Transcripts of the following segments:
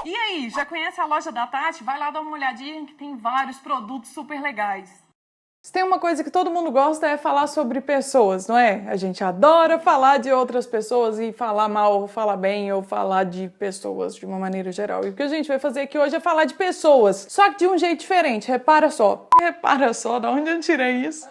E aí, já conhece a loja da Tati? Vai lá dar uma olhadinha que tem vários produtos super legais. Se tem uma coisa que todo mundo gosta é falar sobre pessoas, não é? A gente adora falar de outras pessoas e falar mal, ou falar bem, ou falar de pessoas de uma maneira geral. E o que a gente vai fazer aqui hoje é falar de pessoas, só que de um jeito diferente. Repara só. Repara só, de onde eu tirei isso?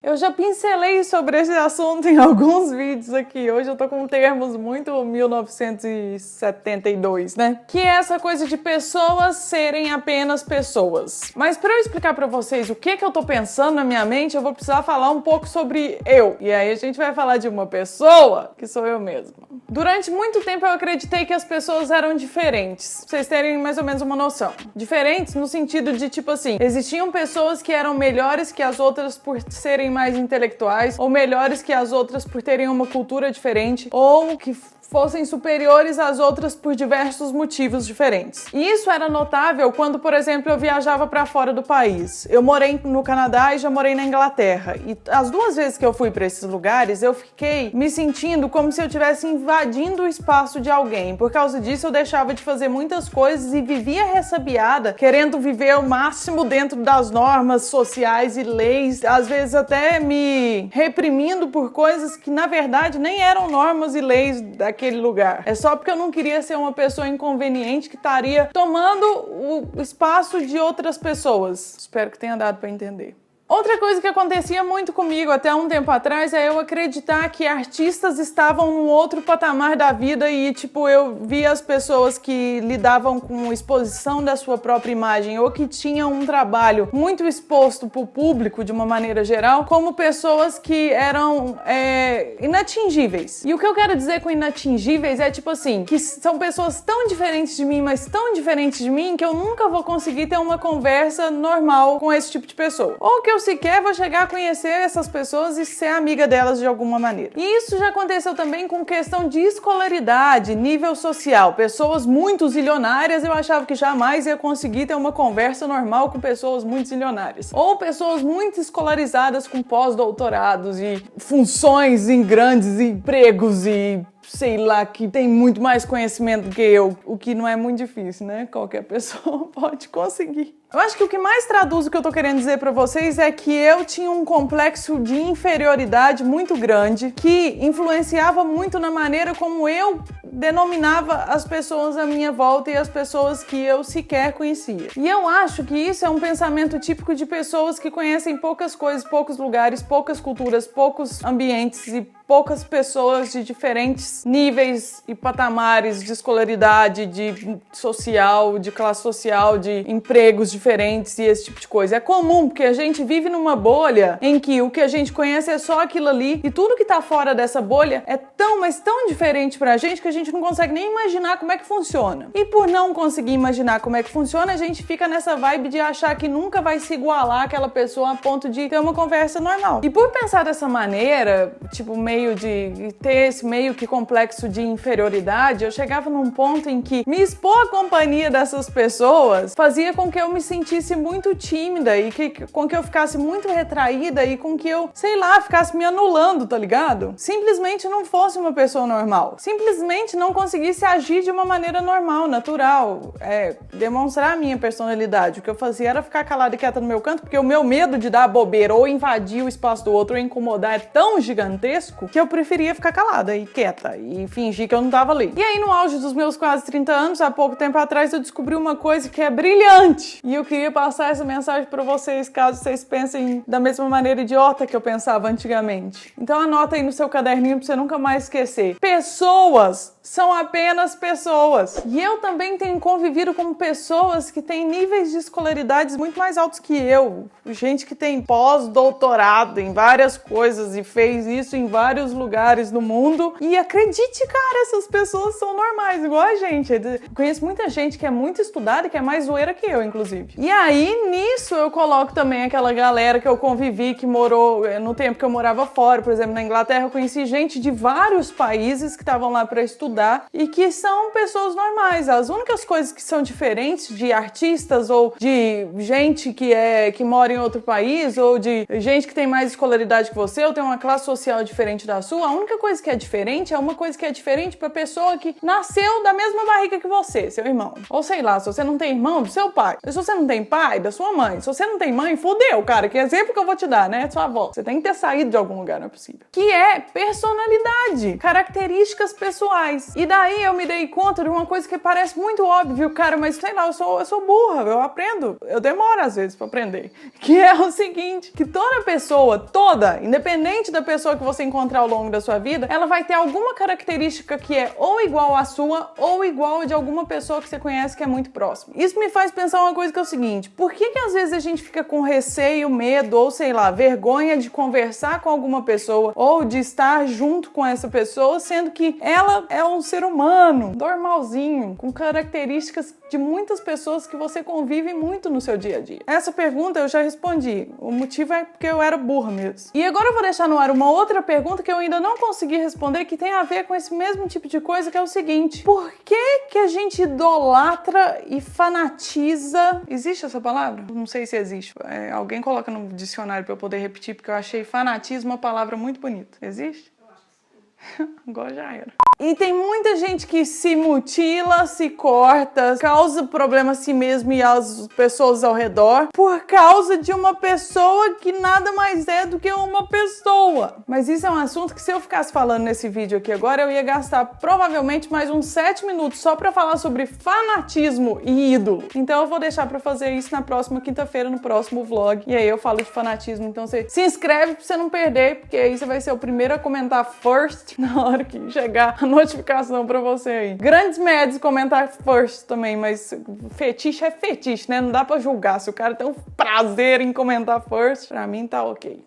Eu já pincelei sobre esse assunto em alguns vídeos aqui. Hoje eu tô com termos muito 1972, né? Que é essa coisa de pessoas serem apenas pessoas. Mas pra eu explicar pra vocês o que eu tô pensando na minha mente, eu vou precisar falar um pouco sobre eu. E aí a gente vai falar de uma pessoa que sou eu mesma. Durante muito tempo eu acreditei que as pessoas eram diferentes. Pra vocês terem mais ou menos uma noção. Diferentes no sentido de, tipo assim, existiam pessoas que eram melhores que as outras por serem mais intelectuais, ou melhores que as outras por terem uma cultura diferente, ou que fossem superiores às outras por diversos motivos diferentes. E isso era notável quando, por exemplo, eu viajava para fora do país. Eu morei no Canadá e já morei na Inglaterra. E as duas vezes que eu fui para esses lugares, eu fiquei me sentindo como se eu estivesse invadindo o espaço de alguém. Por causa disso, eu deixava de fazer muitas coisas e vivia ressabiada, querendo viver o máximo dentro das normas sociais e leis, às vezes até me reprimindo por coisas que, na verdade, nem eram normas e leis daquele lugar. É só porque eu não queria ser uma pessoa inconveniente que estaria tomando o espaço de outras pessoas. Espero que tenha dado para entender. Outra coisa que acontecia muito comigo até um tempo atrás é eu acreditar que artistas estavam num outro patamar da vida e, tipo, eu via as pessoas que lidavam com exposição da sua própria imagem ou que tinham um trabalho muito exposto pro público de uma maneira geral como pessoas que eram inatingíveis. E o que eu quero dizer com inatingíveis é, tipo assim, que são pessoas tão diferentes de mim, mas tão diferentes de mim que eu nunca vou conseguir ter uma conversa normal com esse tipo de pessoa. Ou que eu sequer vou chegar a conhecer essas pessoas e ser amiga delas de alguma maneira. E isso já aconteceu também com questão de escolaridade, nível social. Pessoas muito zilionárias, eu achava que jamais ia conseguir ter uma conversa normal com pessoas muito zilionárias. Ou pessoas muito escolarizadas com pós-doutorados e funções em grandes empregos e sei lá, que tem muito mais conhecimento do que eu, o que não é muito difícil, né? Qualquer pessoa pode conseguir. Eu acho que o que mais traduz o que eu tô querendo dizer pra vocês é que eu tinha um complexo de inferioridade muito grande que influenciava muito na maneira como eu denominava as pessoas à minha volta e as pessoas que eu sequer conhecia. E eu acho que isso é um pensamento típico de pessoas que conhecem poucas coisas, poucos lugares, poucas culturas, poucos ambientes e poucas pessoas de diferentes níveis e patamares de escolaridade, de social, de classe social, de empregos diferentes e esse tipo de coisa. É comum, porque a gente vive numa bolha em que o que a gente conhece é só aquilo ali e tudo que tá fora dessa bolha é tão, mas tão diferente pra gente que a gente não consegue nem imaginar como é que funciona. E por não conseguir imaginar como é que funciona, a gente fica nessa vibe de achar que nunca vai se igualar àquela pessoa a ponto de ter uma conversa normal. E por pensar dessa maneira, tipo, meio de ter esse meio que complexo de inferioridade, eu chegava num ponto em que me expor à companhia dessas pessoas fazia com que eu me sentisse muito tímida e com que eu ficasse muito retraída e com que eu, sei lá, ficasse me anulando, tá ligado? Simplesmente não fosse uma pessoa normal. Simplesmente não conseguisse agir de uma maneira normal, natural. Demonstrar a minha personalidade. O que eu fazia era ficar calada e quieta no meu canto, porque o meu medo de dar bobeira ou invadir o espaço do outro ou incomodar é tão gigantesco que eu preferia ficar calada e quieta e fingir que eu não tava ali. E aí, no auge dos meus quase 30 anos, há pouco tempo atrás, eu descobri uma coisa que é brilhante. E eu queria passar essa mensagem pra vocês, caso vocês pensem da mesma maneira idiota que eu pensava antigamente. Então anota aí no seu caderninho pra você nunca mais esquecer. Pessoas são apenas pessoas. E eu também tenho convivido com pessoas que têm níveis de escolaridades muito mais altos que eu. Gente que tem pós-doutorado em várias coisas e fez isso em vários lugares do mundo. E acredito acredite, cara, essas pessoas são normais, igual a gente. Eu conheço muita gente que é muito estudada e que é mais zoeira que eu, inclusive. E aí, nisso, eu coloco também aquela galera que eu convivi, que morou no tempo que eu morava fora. Por exemplo, na Inglaterra, eu conheci gente de vários países que estavam lá para estudar e que são pessoas normais. As únicas coisas que são diferentes de artistas ou de gente que mora em outro país ou de gente que tem mais escolaridade que você ou tem uma classe social diferente da sua, a única coisa que é diferente é uma coisa que é diferente pra pessoa que nasceu da mesma barriga que você, seu irmão. Ou sei lá, se você não tem irmão, do seu pai. Se você não tem pai, da sua mãe. Se você não tem mãe, fudeu, cara. Que exemplo que eu vou te dar, né? Sua avó. Você tem que ter saído de algum lugar, não é possível. Que é personalidade, características pessoais. E daí eu me dei conta de uma coisa que parece muito óbvio, cara, mas sei lá, eu sou burra, eu aprendo. Eu demoro às vezes pra aprender. Que é o seguinte, que toda pessoa, independente da pessoa que você encontrar ao longo da sua vida, ela vai ter alguma característica que é ou igual à sua ou igual a de alguma pessoa que você conhece que é muito próxima. Isso me faz pensar uma coisa que é o seguinte, por que às vezes a gente fica com receio, medo ou sei lá, vergonha de conversar com alguma pessoa ou de estar junto com essa pessoa, sendo que ela é um ser humano, normalzinho, com características de muitas pessoas que você convive muito no seu dia a dia? Essa pergunta eu já respondi. O motivo é porque eu era burra mesmo. E agora eu vou deixar no ar uma outra pergunta que eu ainda não consegui responder, que tem a ver com esse mesmo tipo de coisa, que é o seguinte: por que a gente idolatra e fanatiza? Existe essa palavra? Não sei se existe. Alguém coloca no dicionário pra eu poder repetir, porque eu achei fanatismo uma palavra muito bonita. Existe? Agora já era. E tem muita gente que se mutila, se corta, causa problema a si mesmo e às pessoas ao redor por causa de uma pessoa que nada mais é do que uma pessoa. Mas isso é um assunto que, se eu ficasse falando nesse vídeo aqui agora, eu ia gastar provavelmente mais uns 7 minutos só pra falar sobre fanatismo e ídolo. Então eu vou deixar pra fazer isso na próxima quinta-feira, no próximo vlog. E aí eu falo de fanatismo. Então você se inscreve pra você não perder, porque aí você vai ser o primeiro a comentar first na hora que chegar a notificação pra você aí. Grandes médios comentar first também, mas fetiche é fetiche, né? Não dá pra julgar. Se o cara tem um prazer em comentar first, pra mim tá ok.